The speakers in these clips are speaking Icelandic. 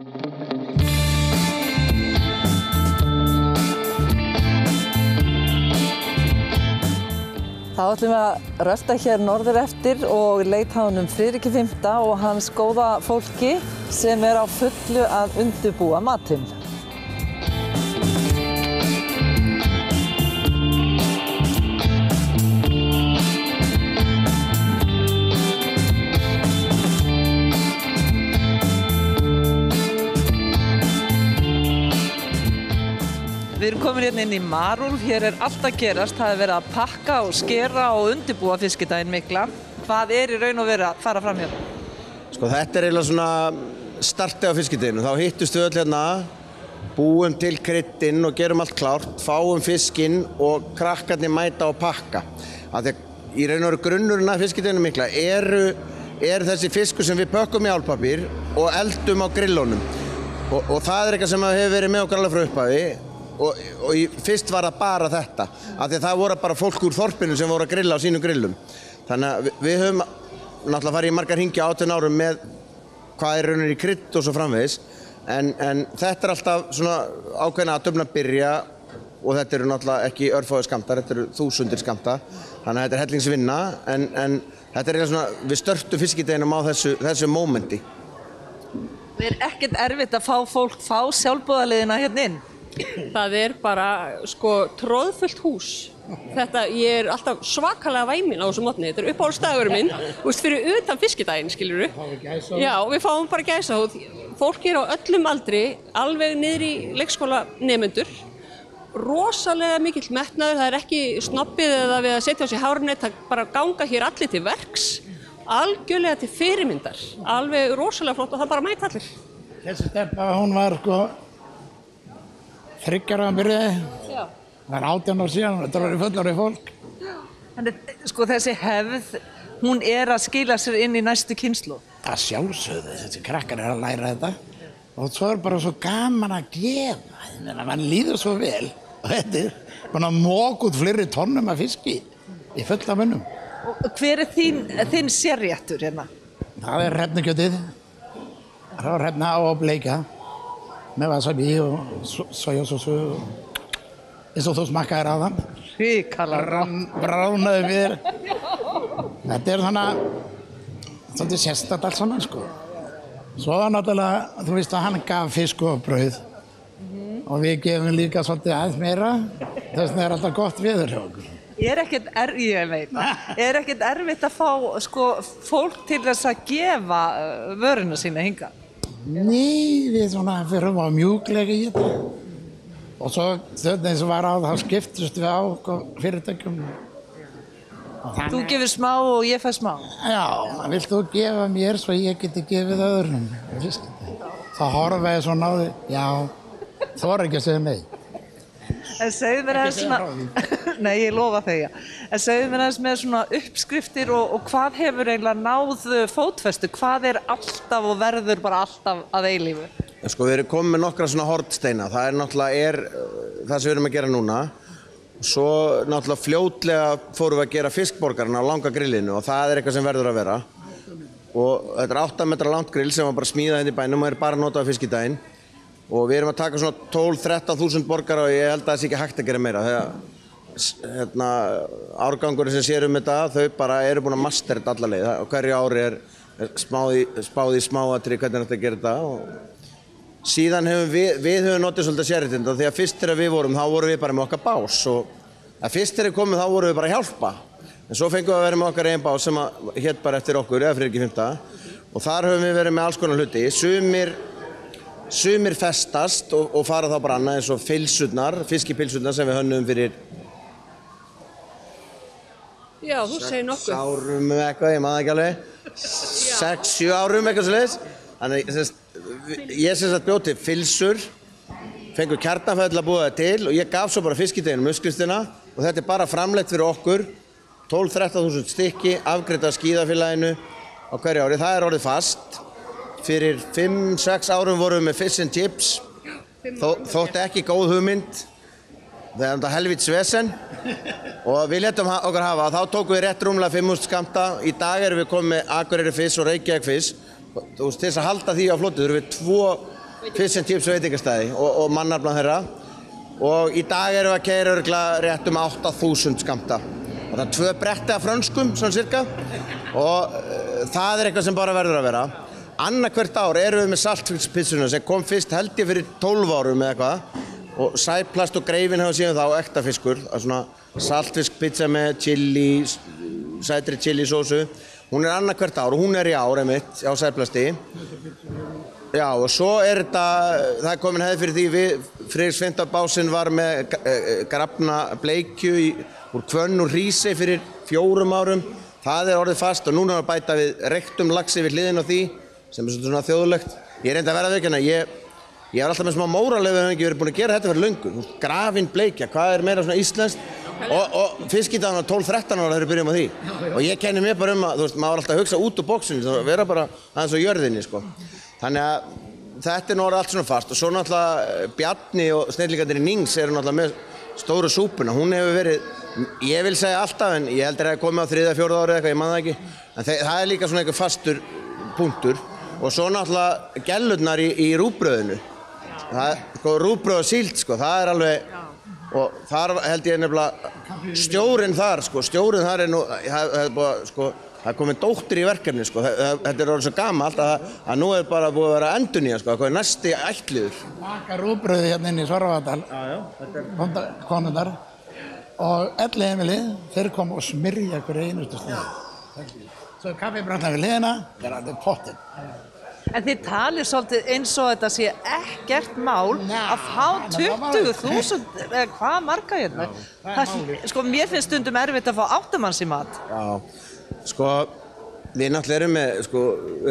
Þá ætlum við að rölta hér norður eftir og leita honum Friðriki V og hans góða fólki sem á fullu að undirbúa matinn. Við erum komin hérna inn í Marúl, hér allt að gerast, það verið að pakka og skera og undirbúa fiskidaginn mikla. Hvað í raun og veru að fara fram hérna? Sko þetta eiginlega svona startið á fiskidaginu, þá hittust við öll hérna, búum til kryddin og gerum allt klárt, fáum fiskinn og krakkarnir mæta og pakka. Af því að í raun og veru grunnurinn af fiskidaginu mikla er þessi fiskur sem við pökkum í álpapír og eldum á grillunum. Og það eitthvað sem hefur verið með okkur alveg frá upphafi. Og fyrst var það bara þetta, af því að það voru bara fólk úr þorpinu sem voru að grilla á sínum grillum. Þannig að við höfum náttúrulega farið í margar hringi 18 árum með hvað raunir í krydd og svo framvegis. En þetta alltaf svona ákveðna athöfn að byrja og þetta eru náttúrulega ekki örfáir skammtar, þetta eru þúsundir skammta. Þannig að þetta er hellingsvinna en þetta eiginlega svona, við störtum fiskideginum á þessu mómenti. Það ekkert erfitt að fá sjálfboðaliðina hérna inn? Það bara, tróðfullt hús. Ég alltaf svakalega væmin á þessu mótni. Þetta uppáhaldsdagurinn minn, fyrir utan fiskidaginn, skilurðu. Já, við fáum bara gæsahúð. Fólk á öllum aldri, alveg niður í leikskólanemendur. Rosalega mikill metnaður, það ekki snobbið eða við að setja á sig hárnet, það bara ganga hér allir til verks. Algjörlega til fyrirmyndar. Alveg rosalega flott og það bara mæta allir. Þessi stelpa, hún var 3 ára að byrjaði. Það 18 ár síðan, þetta var fullorðið fólk. Þannig, þessi hefð, hún að skila sér inn í næstu kynslóð. Það sjálfsögðu, þessi krakkar að læra þetta. Og svo bara svo gaman að gefa. Man líður svo vel. Og þetta búin að moka út fleiri tonnum af fiski í fulla munnum. Og hver þinn sérréttur hérna? Það hrefnukjötið. Það var hrefna á og bleika. Með wasabi og sojasósu eins og þú smakkaðir á þann. Hrikalega bráðnaði við. Þetta svona svolítið sérstakt allt saman, Svo náttúrulega, þú veist að hann gaf fisk og brauð. Og við gefum líka svolítið aðeins meira. Þess vegna alltaf gott veður hjá okkur. Ekkert erfitt að fá fólk til þess að gefa vöruna sína hingað? Nei, við fyrir að mjúklega í þetta. Og svo eins og var á þá skiptust við á fyrirtækjum. Þú gefur smá og ég fæ smá? Já, vilt þú gefa mér svo ég geti gefið öðrum? Þá horfa ég svona á því, já, þora ekki að segja nei. En segðu mér aðeins svona, nei ég lofa þegja, en segðu mér aðeins með svona uppskriftir og hvað hefur eiginlega náð fótfestu, hvað alltaf og verður bara alltaf að eilífu? Við erum komið með nokkra svona hornsteina, það náttúrulega það sem við erum að gera núna. Svo náttúrulega fljótlega fórum við að gera fiskborgarna á langa grillinu og það eitthvað sem verður að vera. Og þetta 8 metra langt grill sem var bara smíðað hérna í bænum og bara notað á fiskidaginn. Og við erum að taka svona 12-13.000 borgara og ég held að það sé ekki hægt að gera meira. Þegar árgangurinn sem sér þetta, þau bara eru búin að mastera þetta alla leið. Á hverju ári spáð í smáatriði hvernig þetta gera þetta. Og síðan við höfum notið svolítið sérréttinda því að fyrst þegar við vorum, þá vorum við bara með okkar bás. Og fyrst þegar við komum, þá vorum við bara að hjálpa. En svo fengum við að vera með okkar eigin bás sem hét bara eftir okkur, eða Friðriki V. Og þar höfum við verið með alls konar hluti. Sumir festast og fara þá bara annað eins og fiskipilsurnar sem við hönnum fyrir Já, þú segir nokkuð. 6 árum eitthvað, ég maður ekki alveg. 6-7 árum eitthvað svoleiðis. Þannig ég bjóð til filsur, fengur kjarnafæði til að búa það til og ég gaf svo bara fiskideginum uppskriftina og þetta bara framleitt fyrir okkur. 12-13.000 stykki, afgreitt af skíðafélaginu á hverju ári. Það orðið fast. Fyrir 5-6 árum vorum við með fish and chips. Þótti ekki góð hugmynd. Það þetta helvíts vesen. Og við létum okkur hafa. Þá tókum við rétt rúmlega 5.000 skammta. Í dag erum við komið með Akureyri fish og Reykjavík fish. Til þess að halda því á floti þurfum við Fish and Chips veitingastæði og mannaflan þeirra. Og í dag erum við að keyra örugglega rétt 8.000 skammta. Og það 2 bretti af frönskum, svona cirka. Og það eitthvað sem bara verður að vera. Annað hvert ár erum við með saltfiskpizzuna sem kom fyrst held ég fyrir 12 árum eða eitthvað. Og Sæplast og Greifinn hafa síðan þá ekta fiskur. Það svona saltfiskpizza með chili, sætri chili sósu. Hún annað hvert ár og hún í ár einmitt á Sæplasti. Já, og svo þetta, það komin hefð fyrir því Friðrik Sveinbásinn var með grafna bleikju úr hvönn og hrísi fyrir 4 árum. Það orðið fast og núna er að bæta við reyktum laxi við hliðin á því, sem svona þjóðlegt. Ég reyndi að vera veikina, ég var alltaf með smá móralegu en ekki verið búin að gera þetta fyrir löngu. Grafin bleikja, hvað meira svona íslenskt? Og fiskidagana 12-13 ára þegar við byrjum á því. Og ég kenni mér bara þú veist, maður var alltaf að hugsa út úr bóksinni, það vera bara aðeins á jörðinni, sko. Þannig að þetta orðið allt svona fast og svo náttúrulega Bjarni og snillingarnir í Nings eru náttúrulega með stóru súpuna. Hún hefur verið, ég vil segja alltaf en ég heldur að það komið á 3. 4. ári eitthvað, ég man það ekki. En það líka svona einhver fastur punktur. Og svo náttúrulega gellurnar í rúgbrauðinu. Sko, rúgbrauð og síld, sko, það alveg, og þar held ég nefnilega stjórinn þar nú, það komið dóttir í verkefni, sko, þetta orðið svo gamalt að nú bara búið að vera endurnýja, sko, hvað næsti ættliður. Baka rúgbrauði hérna inn í Svarfaðardal, konundar, og elliheimilið, þeir komu og smyrja hverju einustu stund. Svo kaffibrannar við hliðina, þetta pottinn. En þið talið svolítið eins og þetta sé ekkert mál að fá 20.000, eða hvað marga hérna? Sko, mér finnst stundum erfitt að fá 8 manns í mat. Já, sko, við náttúrulega erum með,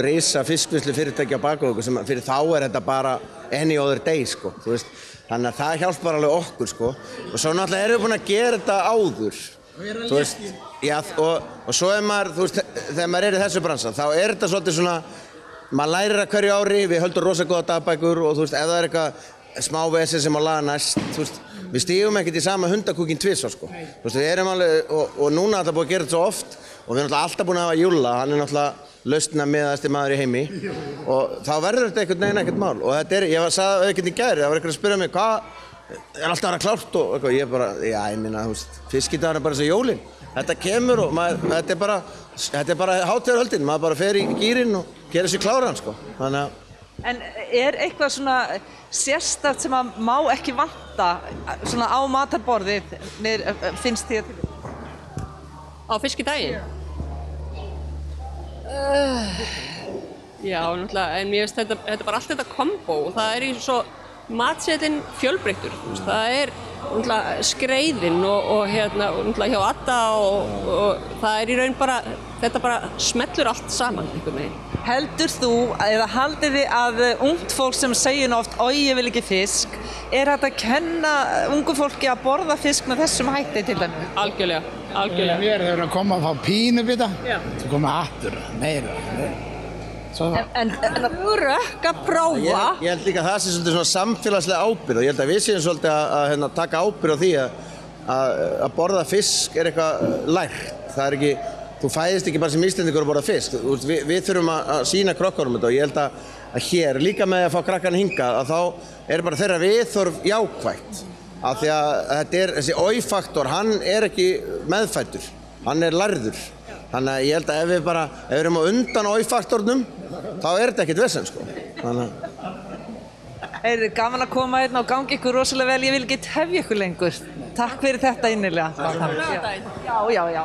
risa fiskvinnslu fyrirtæki á bak okkur sem fyrir þá þetta bara any other day, sko, þú veist. Þannig að það hjálpar alveg okkur, sko. Og svo náttúrulega erum við búin að gera þetta áður, þú veist. Já, og svo maður, þú veist, þegar maður í þessu bransa, þá þetta svolítið svona, maður lærir að hverju ári, við höldum rosa góða dagbækur og þú veist, ef það eitthvað smá vesen sem á laga næst, þú veist, við stígum ekkert í sama hundakúkinn tvisvar, sko. Þú veist, við erum alveg, og núna er þetta búið að gera þetta svo oft og við erum náttúrulega alltaf búin að hafa Júlla, hann er náttúrulega lausnamiðasti maður í heimi og þá verður þetta einhvern veginn ekkert mál og þetta ég sagði ekkert í gær, það var einhver að spyrja mig, hvað er alltaf að vera klárt og eitthvað, ég bara, já, ég minna, þú veist, fiskidagar er bara eins og jólin. Þetta kemur og þetta er bara hátíðarhöldin, maður bara fer í gírinn og gerir sér kláran, sko. Þannig að... En er eitthvað svona sérstakt sem að má ekki vanta svona á matarborðið, finnst þér til? Á fiskidaginn? Já, náttúrulega, en mér finnst þetta bara allt þetta kombo og það í svo matseðin fjölbreyttur, það náttúrulega skreiðin og náttúrulega hjá Adda og það í raun bara, þetta bara smellur allt saman einhvern veginn. Heldur þú, eða haldið þið að ungt fólk sem segir oft, oj, ég vil ekki fisk, hægt að kenna ungu fólki að borða fisk með þessum hætti til dæmis? Algjörlega. Við erum að koma að fá pínubita, svo koma aftur, meira. En að rökk að prófa. Ég held líka að það sé svolítið svona samfélagslega ábyrgð og ég held að við séum svolítið að taka ábyrgð á því að borða fisk eitthvað lært. Það ekki, þú fæðist ekki bara sem Íslendingur að borða fisk. Við þurfum að sýna krökkunum þetta og ég held að hér, líka með að fá krakkarna hingað, að þá bara þeirra viðhorf jákvætt. Af því að þessi oj-faktor, hann ekki meðfæddur, hann lærður. Þannig að ég held að ef við erum á undan oj-faktornum, þá þetta ekkert vesen, sko. Gaman að koma hérna og gangi ykkur rosalega vel, ég vil ekki tefja ykkur lengur. Takk fyrir þetta innilega. Já. Já.